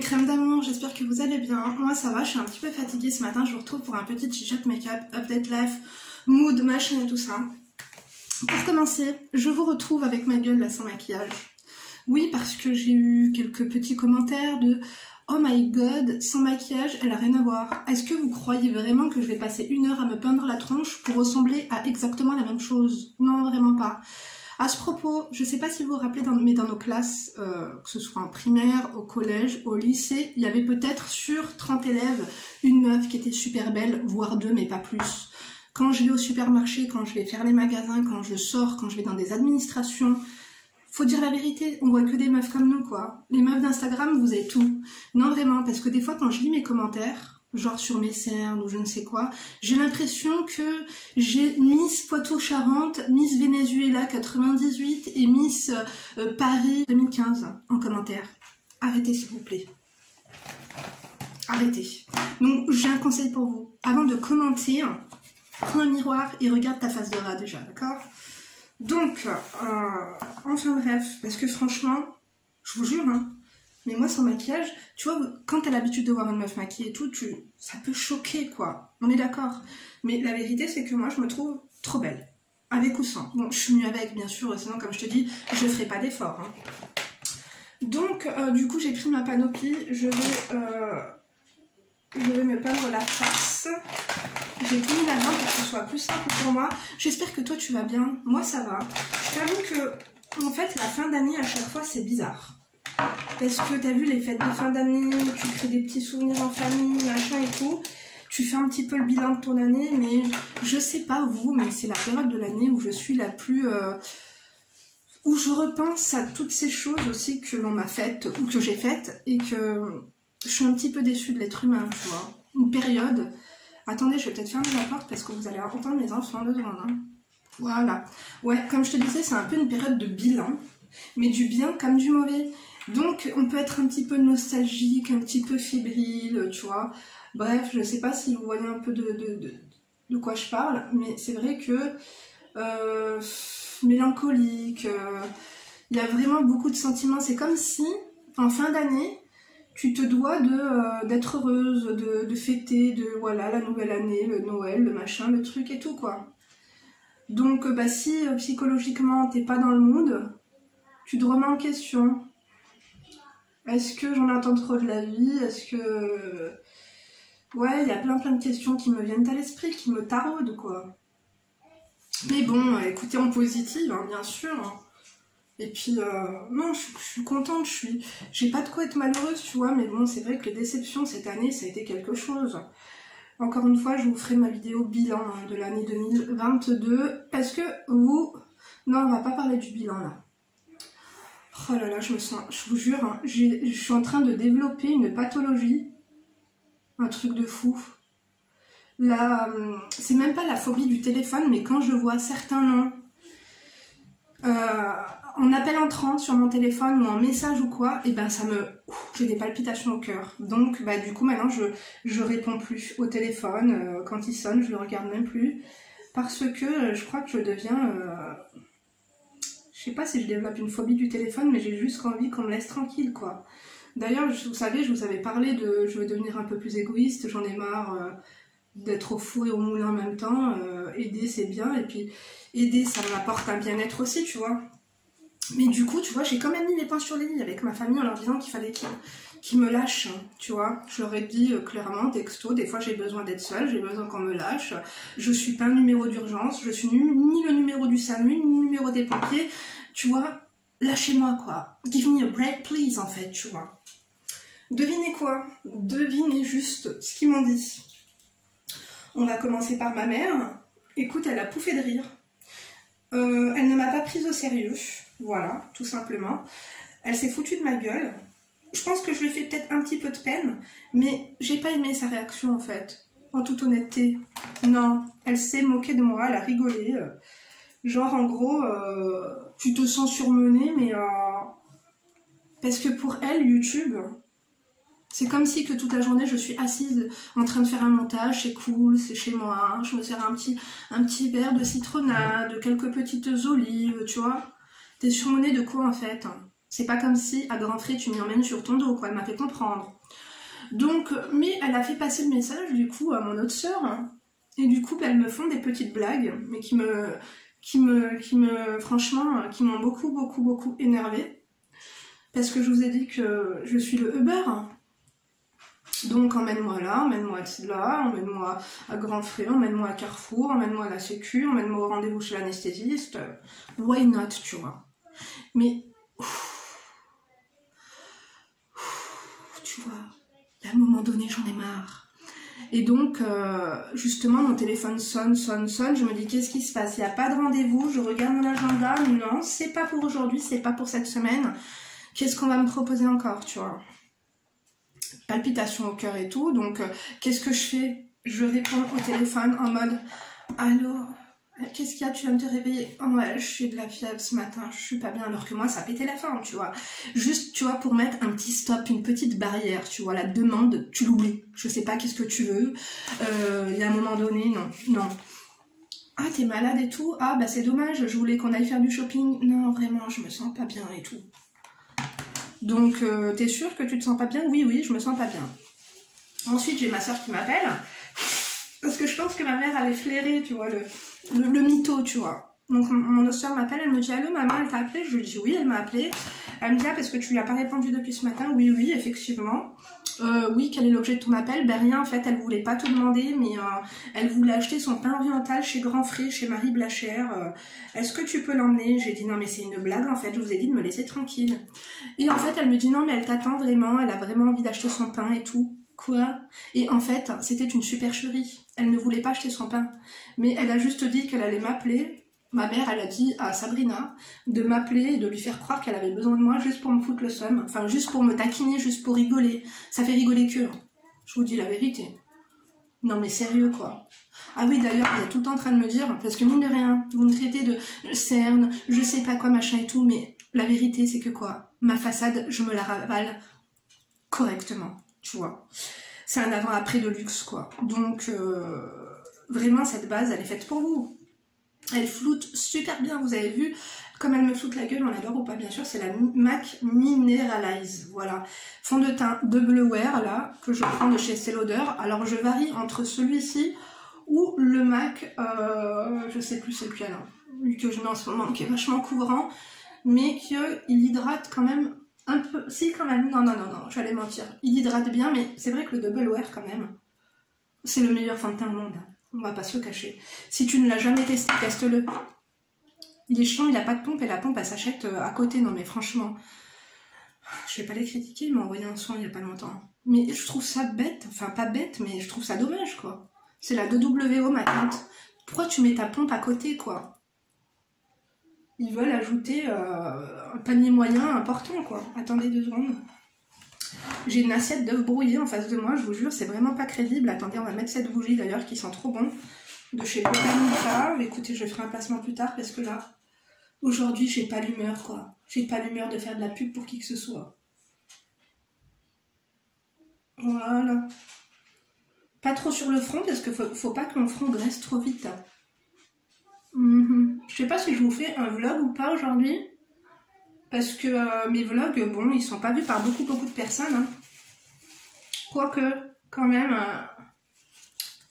Crème d'amour, j'espère que vous allez bien. Moi ça va, je suis un petit peu fatiguée ce matin, je vous retrouve pour un petit chit-chat make-up, update life, mood, machin et tout ça. Pour commencer, je vous retrouve avec ma gueule là sans maquillage. Oui, parce que j'ai eu quelques petits commentaires de « Oh my god, sans maquillage, elle a rien à voir. Est-ce que vous croyez vraiment que je vais passer 1 heure à me peindre la tronche pour ressembler à exactement la même chose? Non, vraiment pas. » À ce propos, je ne sais pas si vous vous rappelez, mais dans nos classes, que ce soit en primaire, au collège, au lycée, il y avait peut-être sur 30 élèves une meuf qui était super belle, voire 2, mais pas plus. Quand je vais au supermarché, quand je vais faire les magasins, quand je sors, quand je vais dans des administrations, faut dire la vérité, on voit que des meufs comme nous, quoi. Les meufs d'Instagram, vous avez tout. Non, vraiment, parce que des fois, quand je lis mes commentaires, genre sur mes cernes ou je ne sais quoi, j'ai l'impression que j'ai Miss Poitou-Charentes, Miss Venezuela 98 et Miss Paris 2015 en commentaire. Arrêtez s'il vous plaît. Arrêtez. Donc j'ai un conseil pour vous. Avant de commenter, prends un miroir et regarde ta face de rat déjà, d'accord? Donc, enfin bref, parce que franchement, je vous jure, hein, mais moi sans maquillage, tu vois, quand t'as l'habitude de voir une meuf maquillée et tout, ça peut choquer quoi, on est d'accord. Mais la vérité c'est que moi je me trouve trop belle, avec ou sans. Bon, je suis mieux avec bien sûr, sinon comme je te dis, je ferai pas d'effort. Hein. Donc du coup j'ai pris ma panoplie, je vais me peindre la face. J'ai tout mis là-dedans pour que ce soit plus simple pour moi. J'espère que toi tu vas bien, moi ça va. Je t'avoue que en fait la fin d'année à chaque fois c'est bizarre. Parce que t'as vu les fêtes de fin d'année, tu crées des petits souvenirs en famille, machin et tout. Tu fais un petit peu le bilan de ton année, mais je sais pas vous, mais c'est la période de l'année où je suis la plus... où je repense à toutes ces choses aussi que l'on m'a faites, ou que j'ai faites, et que je suis un petit peu déçue de l'être humain, tu vois. Une période... Attendez, je vais peut-être fermer la porte parce que vous allez entendre mes enfants 2 secondes. Hein. Voilà. Ouais, comme je te disais, c'est un peu une période de bilan, mais du bien comme du mauvais. Donc on peut être un petit peu nostalgique, un petit peu fébrile, tu vois. Bref, je sais pas si vous voyez un peu de quoi je parle, mais c'est vrai que mélancolique, il y a vraiment beaucoup de sentiments. C'est comme si, en fin d'année, tu te dois d'être heureuse, de fêter, voilà, la nouvelle année, le Noël, le machin, le truc et tout, quoi. Donc, bah, si psychologiquement t'es pas dans le mood, tu te remets en question. Est-ce que j'en attends trop de la vie? Est-ce que... Ouais, il y a plein de questions qui me viennent à l'esprit, qui me taraudent, quoi. Mais bon, écoutez en positive, hein, bien sûr. Hein. Et puis, non, je suis contente, j'ai pas de quoi être malheureuse, tu vois, mais bon, c'est vrai que les déceptions cette année, ça a été quelque chose. Encore une fois, je vous ferai ma vidéo bilan hein, de l'année 2022, parce que vous... Non, on va pas parler du bilan, là. Oh là là, je vous jure, hein, je suis en train de développer une pathologie, un truc de fou. Là, c'est même pas la phobie du téléphone, mais quand je vois certains noms en appel entrant sur mon téléphone ou en message ou quoi, et ben ça me... j'ai des palpitations au cœur. Donc bah du coup maintenant je réponds plus au téléphone, quand il sonne je le regarde même plus, parce que je crois que je deviens... je sais pas si je développe une phobie du téléphone, mais j'ai juste envie qu'on me laisse tranquille, quoi. D'ailleurs, vous savez, je vous avais parlé de... je veux devenir un peu plus égoïste, j'en ai marre d'être au four et au moulin en même temps. Aider, c'est bien, et puis aider, ça m'apporte un bien-être aussi, tu vois. Mais du coup, tu vois, j'ai quand même mis les points sur les i avec ma famille en leur disant qu'il fallait qu'ils me lâchent, tu vois. Je leur ai dit clairement, texto, des fois j'ai besoin d'être seule, j'ai besoin qu'on me lâche. Je suis pas un numéro d'urgence, je suis ni le numéro du SAMU, ni le numéro des pompiers, tu vois. Lâchez-moi, quoi. Give me a break, please, en fait, tu vois. Devinez quoi? Devinez juste ce qu'ils m'ont dit. On va commencer par ma mère. Écoute, elle a pouffé de rire. Elle ne m'a pas prise au sérieux. Voilà, tout simplement. Elle s'est foutue de ma gueule. Je pense que je lui ai fait peut-être un petit peu de peine, mais j'ai pas aimé sa réaction en fait. En toute honnêteté. Non, elle s'est moquée de moi, elle a rigolé. Genre en gros, tu te sens surmenée, mais... parce que pour elle, YouTube... c'est comme si que toute la journée je suis assise en train de faire un montage, c'est cool, c'est chez moi, je me sers un petit verre de citronnade, quelques petites olives, tu vois. T'es surmenée de quoi en fait? C'est pas comme si, à grands frais, tu m'y emmènes sur ton dos, quoi. Elle m'a fait comprendre. Donc, mais elle a fait passer le message, du coup, à mon autre sœur. Hein. Et du coup, elles me font des petites blagues, mais franchement, qui m'ont beaucoup énervée. Parce que je vous ai dit que je suis le Uber. Donc, emmène-moi là, emmène-moi là, emmène-moi à Grand Frais, emmène-moi à Carrefour, emmène-moi à la Sécu, emmène-moi au rendez-vous chez l'anesthésiste. Why not, tu vois. Mais, tu vois, à un moment donné, j'en ai marre. Et donc, justement, mon téléphone sonne. Je me dis, qu'est-ce qui se passe? Il n'y a pas de rendez-vous, je regarde mon agenda. Non, c'est pas pour aujourd'hui, c'est pas pour cette semaine. Qu'est-ce qu'on va me proposer encore, tu vois? Palpitations au cœur et tout. Donc, qu'est-ce que je fais? Je réponds au téléphone en mode, allô? Qu'est-ce qu'il y a? Tu viens de te réveiller? Oh ouais, je suis de la fièvre ce matin, je suis pas bien, alors que moi ça pétait la forme, tu vois. Juste, tu vois, pour mettre un petit stop, une petite barrière, tu vois, la demande, tu l'oublies. Je sais pas qu'est-ce que tu veux. Il y a un moment donné, non. Ah, t'es malade et tout? Ah, bah c'est dommage, je voulais qu'on aille faire du shopping. Non, vraiment, je me sens pas bien et tout. Donc, t'es sûre que tu te sens pas bien? Oui, je me sens pas bien. Ensuite, j'ai ma soeur qui m'appelle. Parce que je pense que ma mère avait flairé, tu vois, le mytho, tu vois. Donc mon autre soeur m'appelle, elle me dit, allô maman, elle t'a appelé? Je lui dis oui, elle m'a appelé. Elle me dit, ah, parce que tu lui as pas répondu depuis ce matin? Oui, effectivement. Oui, quel est l'objet de ton appel? Ben rien, en fait, elle voulait pas te demander, mais elle voulait acheter son pain oriental chez Grand Frais, chez Marie Blachère. Est-ce que tu peux l'emmener? J'ai dit, non mais c'est une blague, en fait, je vous ai dit de me laisser tranquille. Et en fait, elle me dit, non mais elle t'attend vraiment, elle a vraiment envie d'acheter son pain et tout. Quoi? Et en fait, c'était une supercherie. Elle ne voulait pas acheter son pain. Mais elle a juste dit qu'elle allait m'appeler. Ma mère, elle a dit à Sabrina de m'appeler et de lui faire croire qu'elle avait besoin de moi juste pour me foutre le seum. Enfin, juste pour me taquiner, juste pour rigoler. Ça fait rigoler que. Je vous dis la vérité. Non mais sérieux, quoi. Ah oui, d'ailleurs, il est tout le temps en train de me dire, parce que mine de rien, vous me traitez de cerne, je sais pas quoi, machin et tout, mais la vérité, c'est que quoi? Ma façade, je me la ravale correctement. Tu vois, c'est un avant-après de luxe, quoi. Donc, vraiment, cette base, elle est faite pour vous. Elle floute super bien, vous avez vu, comme elle me floute la gueule, on adore ou pas, bien sûr, c'est la MAC Mineralize, voilà. Fond de teint Double Wear, là, que je prends de chez Estée Lauder. Alors, je varie entre celui-ci ou le MAC, je sais plus c'est lequel, hein, lui que je mets en ce moment, qui est vachement couvrant, mais qu'il hydrate quand même un peu, si quand même, non, j'allais mentir. Il hydrate bien, mais c'est vrai que le Double Wear quand même, c'est le meilleur fond de teint au monde. On va pas se le cacher. Si tu ne l'as jamais testé, teste-le. Il est chiant, il a pas de pompe et la pompe elle s'achète à côté. Non mais franchement, je vais pas les critiquer, ils m'ont envoyé un soin il y a pas longtemps. Mais je trouve ça bête, enfin pas bête, mais je trouve ça dommage quoi. C'est la 2WO ma tante. Pourquoi tu mets ta pompe à côté quoi? Ils veulent ajouter un panier moyen important, quoi. Attendez 2 secondes. J'ai une assiette d'œufs brouillés en face de moi, je vous jure, c'est vraiment pas crédible. Attendez, on va mettre cette bougie d'ailleurs qui sent trop bon. De chez Botanica. Écoutez, je ferai un placement plus tard parce que là, aujourd'hui, j'ai pas l'humeur, quoi. J'ai pas l'humeur de faire de la pub pour qui que ce soit. Voilà. Pas trop sur le front parce qu'il faut pas que mon front graisse trop vite. Hein. Je sais pas si je vous fais un vlog ou pas aujourd'hui, parce que mes vlogs, bon, ils sont pas vus par beaucoup de personnes. Hein. Quoique, quand même,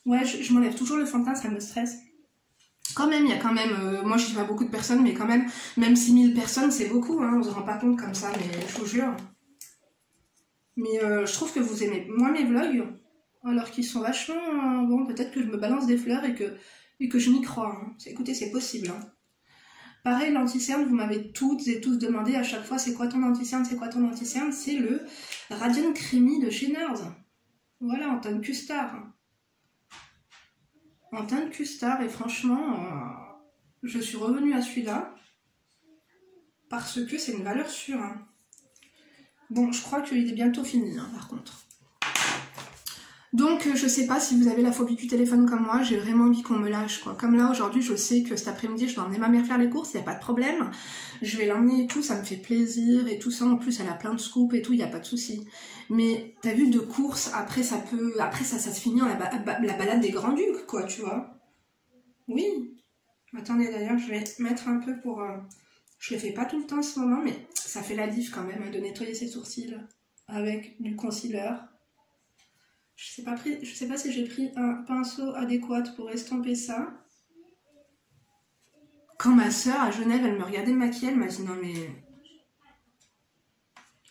ouais, je m'enlève toujours le fond de teint, ça me stresse. Quand même, il y a quand même, moi je dis pas beaucoup de personnes, mais quand même 6000 personnes, c'est beaucoup, hein, on se rend pas compte comme ça, mais je vous jure. Mais je trouve que vous aimez moins mes vlogs, alors qu'ils sont vachement, bon, peut-être que je me balance des fleurs et que je m'y crois. Hein. Écoutez, c'est possible. Hein. Pareil, l'anti-cerne, vous m'avez toutes et tous demandé à chaque fois, c'est quoi ton anti-cerne, c'est quoi ton anti-cerne? C'est le Radiant Creamy de chez NARS. Voilà, en teinte custard. En teinte custard, et franchement, je suis revenue à celui-là, parce que c'est une valeur sûre. Hein. Bon, je crois qu'il est bientôt fini, hein, par contre. Donc, je sais pas si vous avez la phobie du téléphone comme moi, j'ai vraiment envie qu'on me lâche, quoi. Comme là, aujourd'hui, je sais que cet après-midi, je dois emmener ma mère faire les courses, il n'y a pas de problème. Je vais l'emmener et tout, ça me fait plaisir et tout ça. En plus, elle a plein de scoops et tout, il n'y a pas de souci. Mais, t'as vu, de courses, après, ça se finit en la balade des Grands-Ducs, quoi, tu vois. Oui. Attendez, d'ailleurs, je vais mettre un peu pour Je le fais pas tout le temps en ce moment, mais ça fait la diff quand même, hein, de nettoyer ses sourcils avec du concealer. Je sais pas si j'ai pris un pinceau adéquat pour estomper ça. Quand ma soeur à Genève, elle me regardait me maquiller, elle m'a dit non mais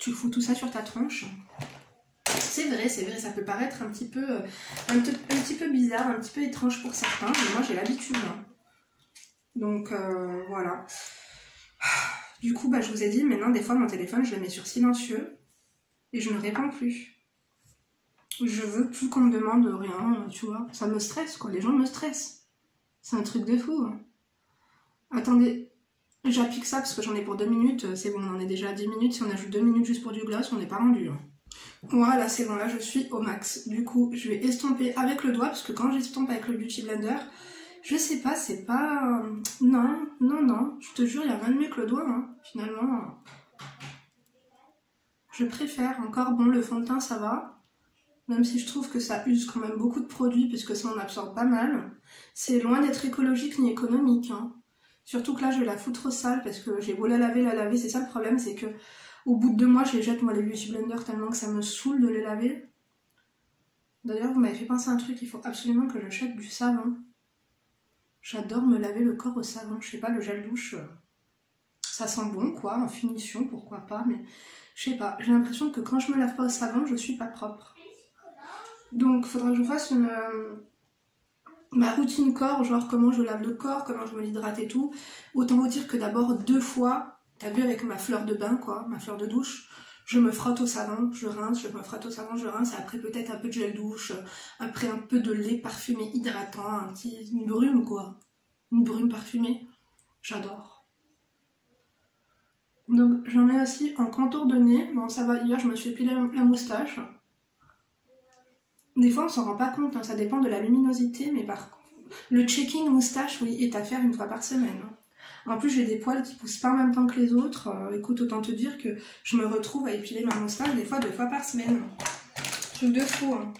tu fous tout ça sur ta tronche. C'est vrai, ça peut paraître un petit peu bizarre, un petit peu étrange pour certains, mais moi j'ai l'habitude. Hein. Donc voilà. Du coup, je vous ai dit, maintenant des fois mon téléphone, je le mets sur silencieux et je ne réponds plus. Je veux plus qu'on me demande rien, tu vois. Ça me stresse, quoi. Les gens me stressent. C'est un truc de fou. Hein. Attendez, j'applique ça parce que j'en ai pour 2 minutes. C'est bon, on en est déjà à 10 minutes. Si on ajoute 2 minutes juste pour du gloss, on n'est pas rendu. Hein. Voilà, c'est bon, là je suis au max. Du coup, je vais estomper avec le doigt parce que quand j'estompe avec le Beauty Blender, je sais pas, c'est pas... Non, je te jure, il y a rien de mieux que le doigt, hein. Finalement. Je préfère. Encore, bon, le fond de teint, ça va. Même si je trouve que ça use quand même beaucoup de produits, puisque ça en absorbe pas mal. C'est loin d'être écologique ni économique. Hein. Surtout que là, je la fous trop sale, parce que j'ai beau la laver. C'est ça le problème, c'est que au bout de 2 mois, je les jette, moi, les Beauty Blender, tellement que ça me saoule de les laver. D'ailleurs, vous m'avez fait penser à un truc, il faut absolument que j'achète du savon. J'adore me laver le corps au savon. Je sais pas, le gel douche, ça sent bon, quoi, en finition, pourquoi pas, mais je sais pas. J'ai l'impression que quand je me lave pas au savon, je suis pas propre. Donc, il faudra que je fasse ma routine corps, genre comment je lave le corps, comment je me l'hydrate et tout. Autant vous dire que d'abord 2 fois, t'as vu avec ma fleur de bain, quoi, ma fleur de douche, je me frotte au savon, je rince, je me frotte au savon, je rince, et après peut-être un peu de gel douche, après un peu de lait parfumé hydratant, une brume, quoi. Une brume parfumée. J'adore. Donc, j'en ai aussi en contour de nez. Bon, ça va, hier, je me suis épilé la moustache. Des fois, on s'en rend pas compte, hein, ça dépend de la luminosité, mais par contre, le checking moustache, oui, est à faire 1 fois par semaine. En plus, j'ai des poils qui poussent pas en même temps que les autres. Écoute, autant te dire que je me retrouve à épiler ma moustache des fois 2 fois par semaine. Truc de fou, hein.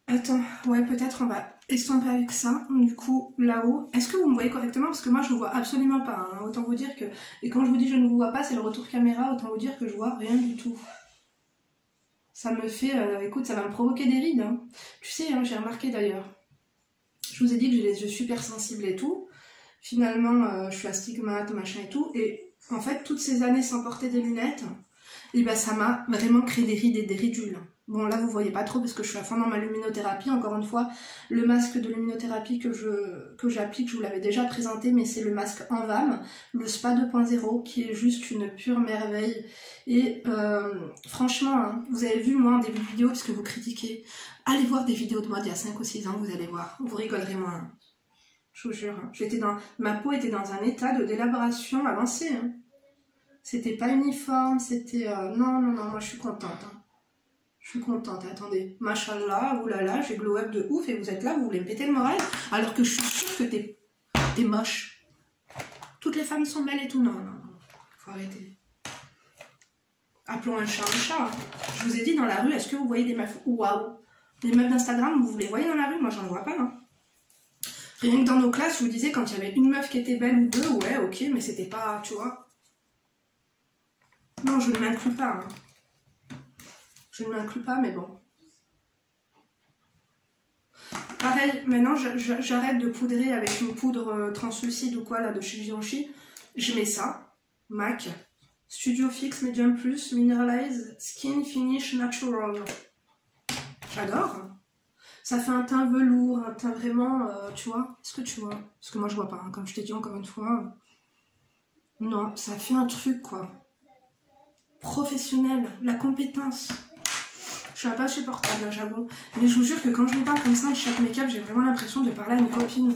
Attends, ouais, peut-être on va estomper avec ça, du coup, là-haut. Est-ce que vous me voyez correctement? Parce que moi, je vous vois absolument pas, hein. Autant vous dire que... Et quand je vous dis je ne vous vois pas, c'est le retour caméra, autant vous dire que je vois rien du tout. Ça me fait... écoute, ça va me provoquer des rides. Hein. Tu sais, hein, j'ai remarqué d'ailleurs. Je vous ai dit que j'ai les yeux super sensibles et tout. Finalement, je suis astigmate, machin et tout. Et en fait, toutes ces années sans porter des lunettes, et ben, ça m'a vraiment créé des rides et des ridules. Bon, là, vous voyez pas trop parce que je suis à fond dans ma luminothérapie. Encore une fois, le masque de luminothérapie que j'applique, je vous l'avais déjà présenté, mais c'est le masque Envam, le Spa 2.0, qui est juste une pure merveille. Et franchement, hein, vous avez vu, moi, en début de vidéo, parce que vous critiquez, allez voir des vidéos de moi d'il y a 5 ou 6 ans, vous allez voir. Vous rigolerez moins. Hein. Je vous jure. Hein. Ma peau était dans un état de délaboration avancé. Hein. C'était pas uniforme, c'était... Non, moi, je suis contente. Hein. Je suis contente, attendez. Machallah, oulala, j'ai glow up de ouf et vous êtes là, vous voulez me péter le moral alors que je suis sûre que t'es moche. Toutes les femmes sont belles et tout. Non, faut arrêter. Appelons un chat un chat. Hein. Je vous ai dit dans la rue, est-ce que vous voyez des meufs? Waouh! Les meufs d'Instagram, vous les voyez dans la rue? Moi, j'en vois pas. Hein. Rien que dans nos classes, je vous disais, quand il y avait une meuf qui était belle ou 2, ouais, ok, mais c'était pas, tu vois. Non, je ne m'inclus pas. Hein. Je ne m'inclus pas, mais bon. Pareil, maintenant j'arrête de poudrer avec une poudre translucide ou quoi là de chez Givenchy. Je mets ça, MAC, Studio Fix Medium Plus, Mineralize Skin Finish Natural. J'adore. Ça fait un teint velours, un teint vraiment, tu vois. Est-ce que tu vois? Parce que moi je vois pas, hein, comme je t'ai dit encore une fois. Non, ça fait un truc quoi. Professionnel, la compétence. Je suis un peu insupportable, j'avoue. Mais je vous jure que quand je me parle comme ça de chaque make-up, j'ai vraiment l'impression de parler à une copine.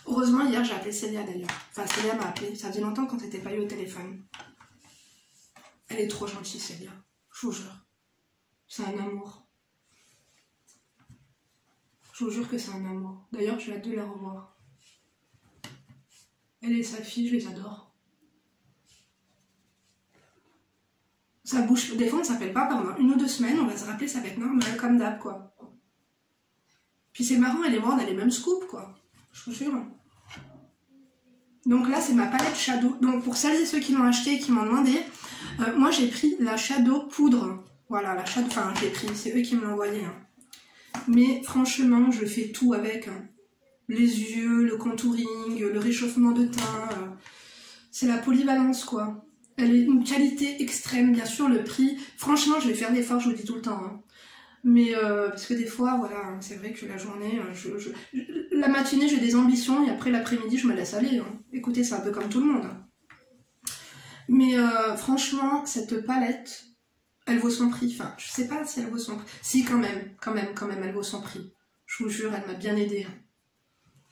Heureusement, hier, j'ai appelé Célia d'ailleurs. Enfin, Célia m'a appelé. Ça faisait longtemps qu'on s'était pas eu au téléphone. Elle est trop gentille, Célia. Je vous jure. C'est un amour. Je vous jure que c'est un amour. D'ailleurs, j'ai hâte de la revoir. Elle et sa fille, je les adore. Ça bouge, des fois on s'appelle pas pendant 1 ou 2 semaines, on va se rappeler, ça va être normal, comme d'hab, quoi. Puis c'est marrant, elle et moi, on a les mêmes scoops, quoi. Je vous jure. Donc là, c'est ma palette Shadow. Donc pour celles et ceux qui l'ont acheté et qui m'ont demandé, moi j'ai pris la Shadow poudre. Voilà, la Shadow, enfin j'ai pris, c'est eux qui me l'ont envoyé. Hein. Mais franchement, je fais tout avec. Hein. Les yeux, le contouring, le réchauffement de teint. C'est la polyvalence, quoi. Elle est une qualité extrême, bien sûr, le prix. Franchement, je vais faire l'effort, je vous le dis tout le temps. Hein. Mais parce que des fois, voilà, c'est vrai que la journée, la matinée, j'ai des ambitions et après l'après-midi, je me laisse aller. Hein. Écoutez, c'est un peu comme tout le monde. Hein. Mais franchement, cette palette, elle vaut son prix. Enfin, je sais pas si elle vaut son prix. Si, quand même, elle vaut son prix. Je vous jure, elle m'a bien aidée. Hein.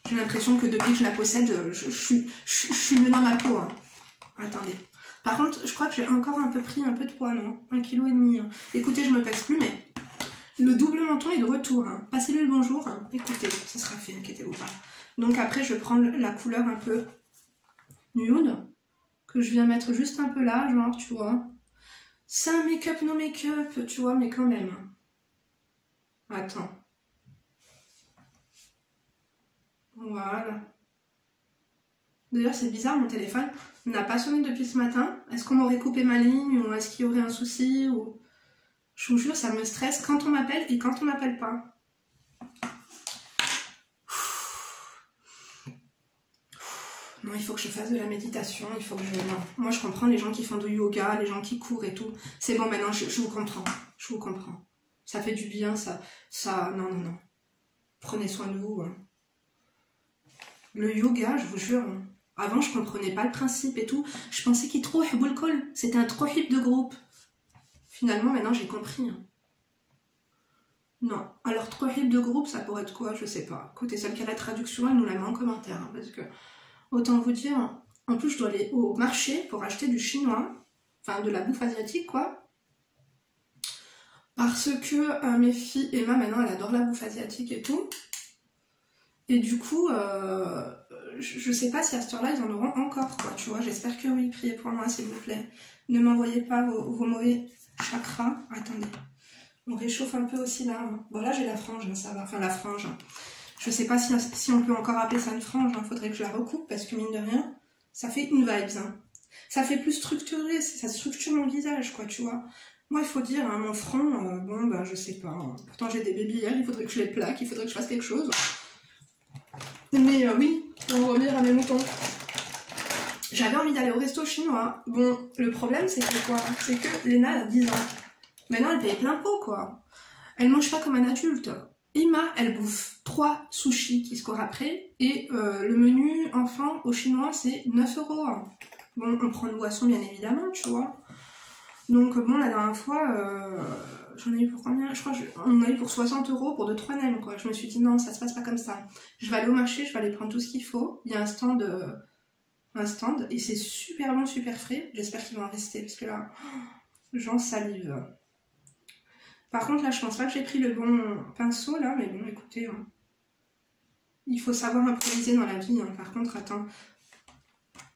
J'ai l'impression que depuis que je la possède, je suis mieux dans ma peau. Hein. Attendez. Par contre, je crois que j'ai encore un peu pris un peu de poids, non 1,5 kg. Hein. Écoutez, je me pèse plus, mais le double menton est de retour. Hein. Passez-lui le bonjour. Hein. Écoutez, ça sera fait, inquiétez-vous pas. Donc après, je vais prendre la couleur un peu nude, que je viens mettre juste un peu là, genre, tu vois. C'est un make-up, no make-up, tu vois, mais quand même. Attends. Voilà. D'ailleurs, c'est bizarre, mon téléphone n'a pas sonné depuis ce matin. Est-ce qu'on m'aurait coupé ma ligne ou est-ce qu'il y aurait un souci ou... Je vous jure, ça me stresse quand on m'appelle et quand on m'appelle pas. Non, il faut que je fasse de la méditation, il faut que je... Non. Moi, je comprends les gens qui font du yoga, les gens qui courent et tout. C'est bon, maintenant, je vous comprends. Je vous comprends. Ça fait du bien, ça... Non. Prenez soin de vous. Hein. Le yoga, je vous jure... Avant, je comprenais pas le principe et tout. Je pensais qu'il trop hiboul kol. C'était un trop hip de groupe. Finalement, maintenant, j'ai compris. Hein. Non. Alors, trop hip de groupe, ça pourrait être quoi? Je sais pas. Écoutez, celle qui a la traduction, elle nous la met en commentaire. Hein, parce que, autant vous dire, en plus, je dois aller au marché pour acheter du chinois. Enfin, de la bouffe asiatique, quoi. Parce que mes filles, Emma, maintenant, elle adore la bouffe asiatique et tout. Et du coup... je sais pas si à cette heure-là, ils en auront encore, quoi, tu vois. J'espère que oui. Priez pour moi, s'il vous plaît. Ne m'envoyez pas vos mauvais chakras. Attendez. On réchauffe un peu aussi, là. Bon, là, j'ai la frange, hein, ça va. Enfin, la frange. Je sais pas si on peut encore appeler ça une frange. Hein. Faudrait que je la recoupe, parce que, mine de rien, ça fait une vibes. Hein. Ça fait plus structuré. Ça structure mon visage, quoi, tu vois. Moi, il faut dire, hein, mon front, bon, bah, je sais pas. Hein. Pourtant, j'ai des babyères. Il faudrait que je les plaque. Il faudrait que je fasse quelque chose. Mais oui, on va revenir à mes moutons. J'avais envie d'aller au resto chinois. Bon, le problème, c'est que quoi? C'est que Léna, elle a 10 ans. Maintenant, elle paye plein pot, quoi. Elle mange pas comme un adulte. Emma, elle bouffe 3 sushis qui se courent après. Et le menu enfant au chinois, c'est 9 €. Bon, on prend une boisson, bien évidemment, tu vois. Donc, bon, la dernière fois... J'en ai eu pour combien? Je crois qu'on a eu pour 60 € pour 2-3 nems, quoi. Je me suis dit non, ça se passe pas comme ça. Je vais aller au marché, je vais aller prendre tout ce qu'il faut. Il y a un stand et c'est super bon, super frais. J'espère qu'il va en rester parce que là, j'en salive. Par contre, là, je pense pas que j'ai pris le bon pinceau, là, mais bon, écoutez, hein. Il faut savoir improviser dans la vie. Hein. Par contre, attends,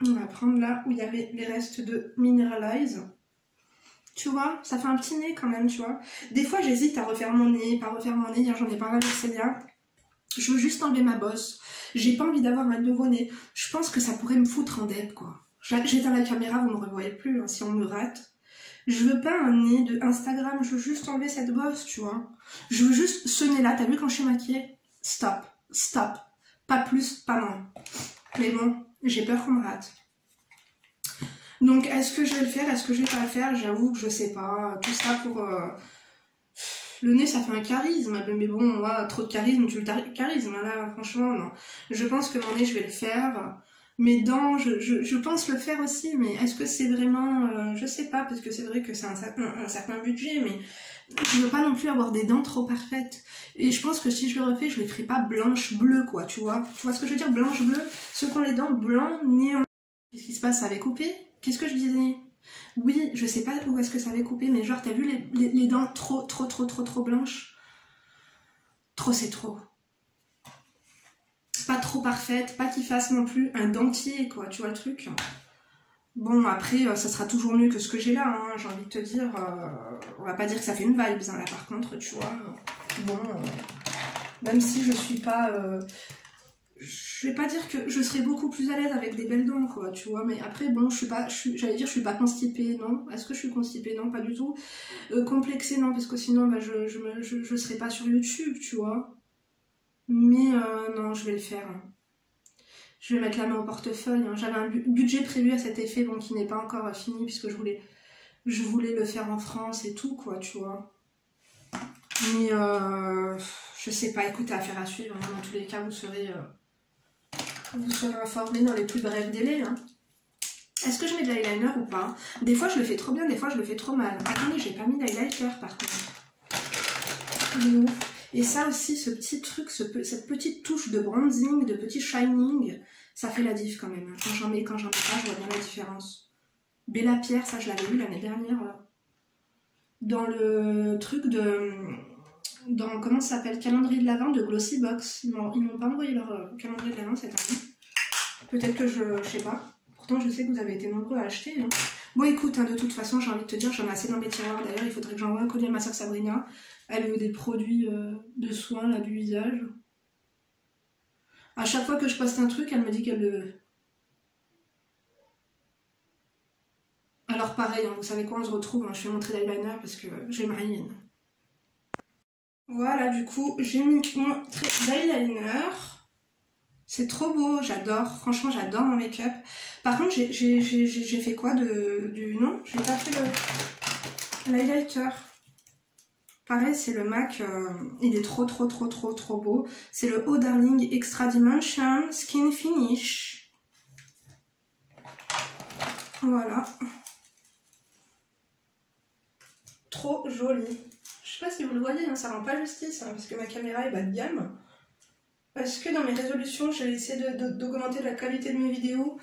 on va prendre là où il y avait les restes de Mineralize. Tu vois, ça fait un petit nez quand même, tu vois. Des fois, j'hésite à refaire mon nez, pas refaire mon nez. Hier, j'en ai parlé avec Célia. Je veux juste enlever ma bosse. J'ai pas envie d'avoir un nouveau nez. Je pense que ça pourrait me foutre en dette, quoi. J'éteins la caméra, vous me revoyez plus, hein, si on me rate. Je veux pas un nez de Instagram, je veux juste enlever cette bosse, tu vois. Je veux juste ce nez-là. T'as vu quand je suis maquillée? Stop, stop. Pas plus, pas moins. Mais bon, j'ai peur qu'on me rate. Donc, est-ce que je vais le faire? Est-ce que je vais pas le faire? J'avoue que je sais pas. Tout ça pour... Le nez, ça fait un charisme. Mais bon, ouais, trop de charisme, tu le charisme. Là, franchement, non. Je pense que mon nez, je vais le faire. Mes dents, je pense le faire aussi. Mais est-ce que c'est vraiment... je sais pas, parce que c'est vrai que c'est un certain budget. Mais je veux pas non plus avoir des dents trop parfaites. Et je pense que si je le refais, je les ferai pas blanche-bleu, quoi, tu vois. Tu vois ce que je veux dire? Blanche-bleu. Ceux qui ont les dents blancs, néon. Qu'est-ce qui se passe? Ça avait coupé? Qu'est-ce que je disais? Oui, je sais pas où est-ce que ça avait coupé, mais genre, t'as vu les dents trop blanches? Trop, c'est trop. Pas trop parfaite, pas qu'il fasse non plus un dentier, quoi, tu vois le truc? Bon, après, ça sera toujours mieux que ce que j'ai là, hein, j'ai envie de te dire. On va pas dire que ça fait une vibes, hein, là, par contre, tu vois. Bon, même si je suis pas... je vais pas dire que je serais beaucoup plus à l'aise avec des belles dents, quoi, tu vois, mais après, bon, j'allais dire, je suis pas constipée, non. Est-ce que je suis constipée? Non, pas du tout. Complexée, non, parce que sinon, bah, je serais pas sur YouTube, tu vois. Mais non, je vais le faire, hein. Je vais mettre la main au portefeuille, hein. J'avais un budget prévu à cet effet, bon, qui n'est pas encore fini, puisque je voulais le faire en France et tout, quoi, tu vois. Mais je sais pas, écoutez, affaire à suivre, hein. Dans tous les cas, vous serez informés dans les plus brefs délais, hein. Est-ce que je mets de l'eyeliner ou pas? Des fois je le fais trop bien, des fois je le fais trop mal. Attendez, j'ai pas mis d'highlighter par contre. Et ça aussi, ce petit truc, cette petite touche de bronzing, de petit shining, ça fait la diff quand même. Quand j'en mets pas, je vois bien la différence. Bella Pierre, ça je l'avais vu l'année dernière là. Dans le truc dans comment ça s'appelle, calendrier de l'Avent de Glossybox. Ils m'ont pas envoyé leur calendrier de l'Avent cette année. Peut-être que je sais pas. Pourtant je sais que vous avez été nombreux à acheter, hein. Bon écoute, hein, de toute façon j'ai envie de te dire, j'en ai assez dans mes tiroirs. D'ailleurs il faudrait que j'envoie un colis à ma soeur Sabrina. Elle veut des produits de soins là, du visage. À chaque fois que je poste un truc, elle me dit qu'elle le veut. Alors pareil, hein, vous savez quoi, on se retrouve, hein, je vais montrer l'eyeliner parce que j'ai ma hyène. Voilà, du coup, j'ai mis mon trait d'eyeliner. C'est trop beau, j'adore. Franchement, j'adore mon make-up. Par contre, j'ai fait quoi Non, j'ai pas fait l'highlighter. Pareil, c'est le MAC, il est trop beau. C'est le Oh Darling Extra Dimension Skin Finish. Voilà. Trop joli. Je sais pas si vous le voyez, hein, ça rend pas justice, hein, parce que ma caméra est bas de gamme. Parce que dans mes résolutions, j'ai essayé d'augmenter la qualité de mes vidéos.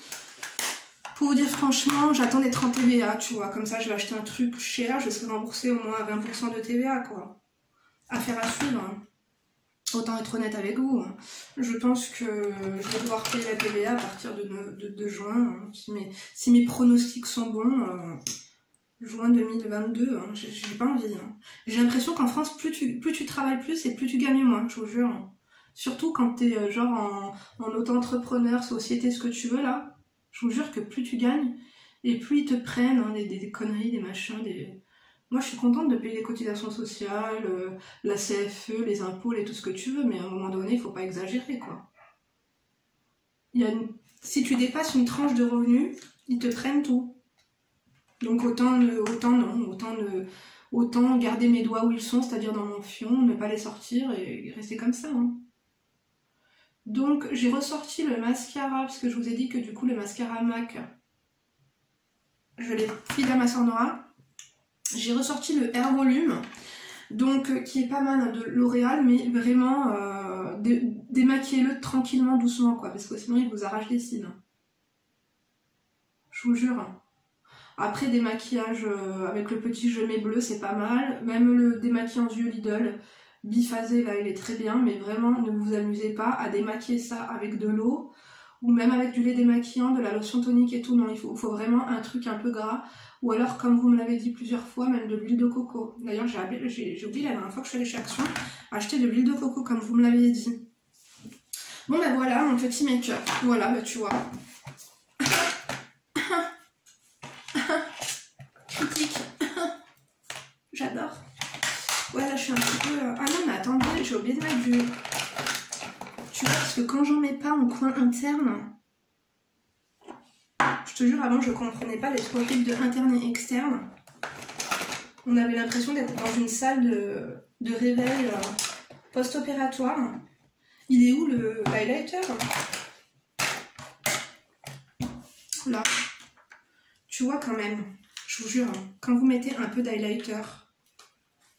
Pour vous dire franchement, j'attends des 30 TVA, tu vois. Comme ça, je vais acheter un truc cher, je serai remboursée au moins à 20% de TVA, quoi. Affaire à suivre, hein. Autant être honnête avec vous, hein. Je pense que je vais devoir payer la TVA à partir de juin, hein. Si mes pronostics sont bons, juin 2022, hein. J'ai pas envie, hein. J'ai l'impression qu'en France, plus tu travailles plus et plus tu gagnes moins, je vous jure, hein. Surtout quand t'es genre en auto-entrepreneur, société, ce que tu veux là. Je vous jure que plus tu gagnes, et plus ils te prennent, hein, des conneries, des machins, Moi je suis contente de payer les cotisations sociales, la CFE, les impôts, et tout ce que tu veux, mais à un moment donné, il faut pas exagérer, quoi. Si tu dépasses une tranche de revenus, ils te prennent tout. Donc autant garder mes doigts où ils sont, c'est-à-dire dans mon fion, ne pas les sortir et rester comme ça, hein. Donc j'ai ressorti le mascara, parce que je vous ai dit que du coup le mascara MAC, je l'ai filé à ma soeur Nora. J'ai ressorti le Air Volume, donc qui est pas mal, hein, de L'Oréal, mais vraiment démaquillez-le tranquillement, doucement, quoi, parce que sinon il vous arrache les cils. Je vous jure. Après, démaquillage avec le petit gemmet bleu, c'est pas mal. Même le démaquillant yeux Lidl, biphasé, là, il est très bien, mais vraiment, ne vous amusez pas à démaquiller ça avec de l'eau, ou même avec du lait démaquillant, de la lotion tonique et tout. Non, il faut vraiment un truc un peu gras, ou alors, comme vous me l'avez dit plusieurs fois, même de l'huile de coco. D'ailleurs, j'ai oublié la dernière fois que je suis allée chez Action, acheter de l'huile de coco, comme vous me l'avez dit. Bon, bah voilà, mon petit make-up. Voilà, bah tu vois. Critique. J'adore. Ouais, là, je suis un petit peu... Ah non, mais attendez, j'ai oublié de mettre du... Tu vois, parce que quand j'en mets pas en coin interne... Je te jure, avant, je comprenais pas les trois types de interne et externe. On avait l'impression d'être dans une salle de réveil post-opératoire. Il est où le highlighter? Là. Tu vois quand même, je vous jure, hein, quand vous mettez un peu d'highlighter,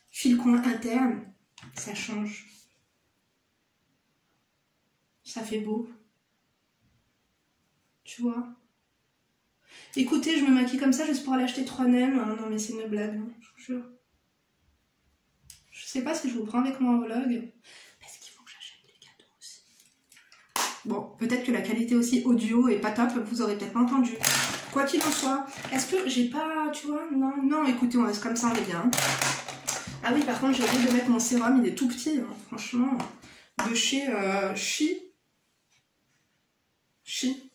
fil-coin interne, ça change. Ça fait beau. Tu vois? Écoutez, je me maquille comme ça juste pour aller acheter 3 nems. Hein. Non mais c'est une blague, hein, je vous jure. Je sais pas si je vous prends avec moi en vlog. Parce qu'il faut que j'achète les cadeaux aussi. Bon, peut-être que la qualité aussi audio est pas top, vous aurez peut-être pas entendu. Quoi qu'il en soit, est-ce que j'ai pas, tu vois, non, écoutez, on reste comme ça, on est bien. Ah oui, par contre, j'ai oublié de mettre mon sérum, il est tout petit, hein, franchement, de chez Chi. Chi.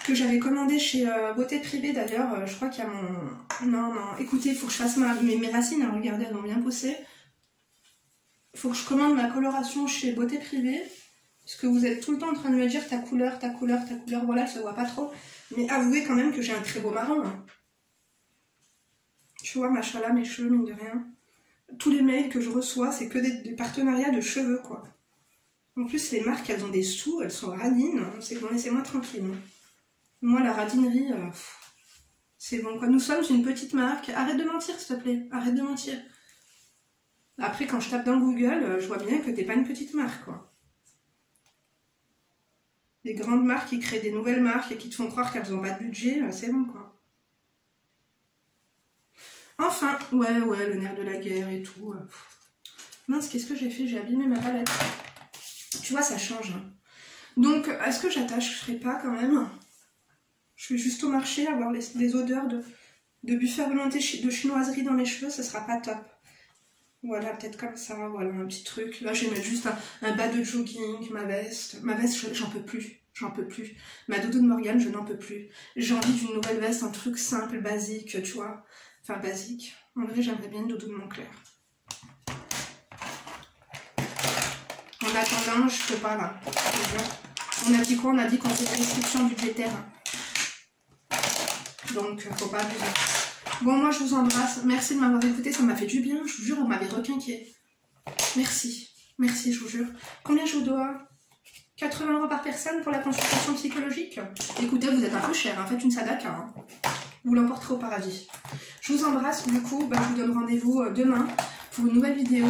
Que j'avais commandé chez Beauté Privée d'ailleurs. Je crois qu'il y a mon... Non, écoutez, il faut que je fasse mes racines. Hein, regardez, elles ont bien poussé. Il faut que je commande ma coloration chez Beauté Privée. Parce que vous êtes tout le temps en train de me dire ta couleur, voilà, ça se voit pas trop. Mais avouez quand même que j'ai un très beau marron. Hein. Tu vois, machallah, mes cheveux, mine de rien. Tous les mails que je reçois, c'est que des partenariats de cheveux, quoi. En plus, les marques, elles ont des sous, elles sont radines. C'est bon, laissez-moi tranquille. Hein. Moi, la radinerie, c'est bon, quoi. Nous sommes une petite marque. Arrête de mentir, s'il te plaît. Arrête de mentir. Après, quand je tape dans Google, je vois bien que t'es pas une petite marque, quoi. Les grandes marques qui créent des nouvelles marques et qui te font croire qu'elles n'ont pas de budget, c'est bon, quoi. Enfin, ouais, le nerf de la guerre et tout. Mince, qu'est-ce que j'ai fait? J'ai abîmé ma palette. Tu vois, ça change. Hein. Donc, est-ce que j'attache? Je ferai pas quand même. Je vais juste au marché avoir des odeurs de buffet fermenté de chinoiserie dans mes cheveux, ça sera pas top. Voilà, peut-être comme ça, voilà, un petit truc. Là, je vais mettre juste un bas de jogging, ma veste. Ma veste, j'en peux plus. J'en peux plus. Ma doudou de Morgane, je n'en peux plus. J'ai envie d'une nouvelle veste, un truc simple, basique, tu vois. Enfin, basique. En vrai, j'aimerais bien une doudou de Moncler. En attendant, je peux pas, là. On a dit quoi? On a dit qu'on fait des restrictions budgétaires. Donc, faut pas abuser. Bon, moi, je vous embrasse. Merci de m'avoir écouté. Ça m'a fait du bien. Je vous jure, vous m'avez requinqué. Merci. Merci, je vous jure. Combien je vous dois? 80 € par personne pour la consultation psychologique. Écoutez, vous êtes un peu cher. Hein. Faites une sadaka. Hein. Vous l'emporterez au paradis. Je vous embrasse. Du coup, je vous donne rendez-vous demain pour une nouvelle vidéo.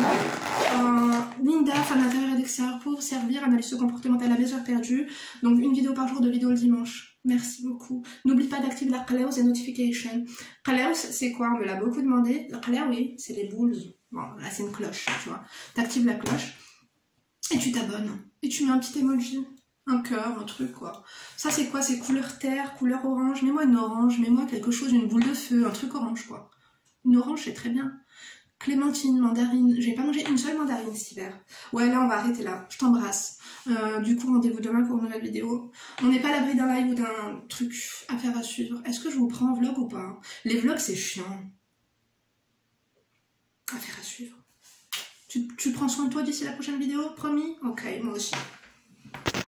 Linda, femme d'intérieur et d'extérieur pour servir, analyse comportementale à mes heures perdues. Donc, une vidéo par jour, 2 vidéos le dimanche. Merci beaucoup. N'oublie pas d'activer la cloche et notification. Cloche, c'est quoi? On me l'a beaucoup demandé. La cloche, oui, c'est les boules. Bon, là, c'est une cloche, tu vois. T'actives la cloche et tu t'abonnes. Et tu mets un petit emoji, un cœur, un truc, quoi. Ça, c'est quoi? C'est couleur terre, couleur orange. Mets-moi une orange, mets-moi quelque chose, une boule de feu, un truc orange, quoi. Une orange, c'est très bien. Clémentine, mandarine. J'ai pas mangé une seule mandarine cet hiver. Ouais, là, on va arrêter là. Je t'embrasse. Du coup, rendez-vous demain pour une nouvelle vidéo. On n'est pas à l'abri d'un live ou d'un truc à faire à suivre. Est-ce que je vous prends en vlog ou pas? Les vlogs, c'est chiant. À faire à suivre. Tu prends soin de toi d'ici la prochaine vidéo? Promis? Ok, moi aussi.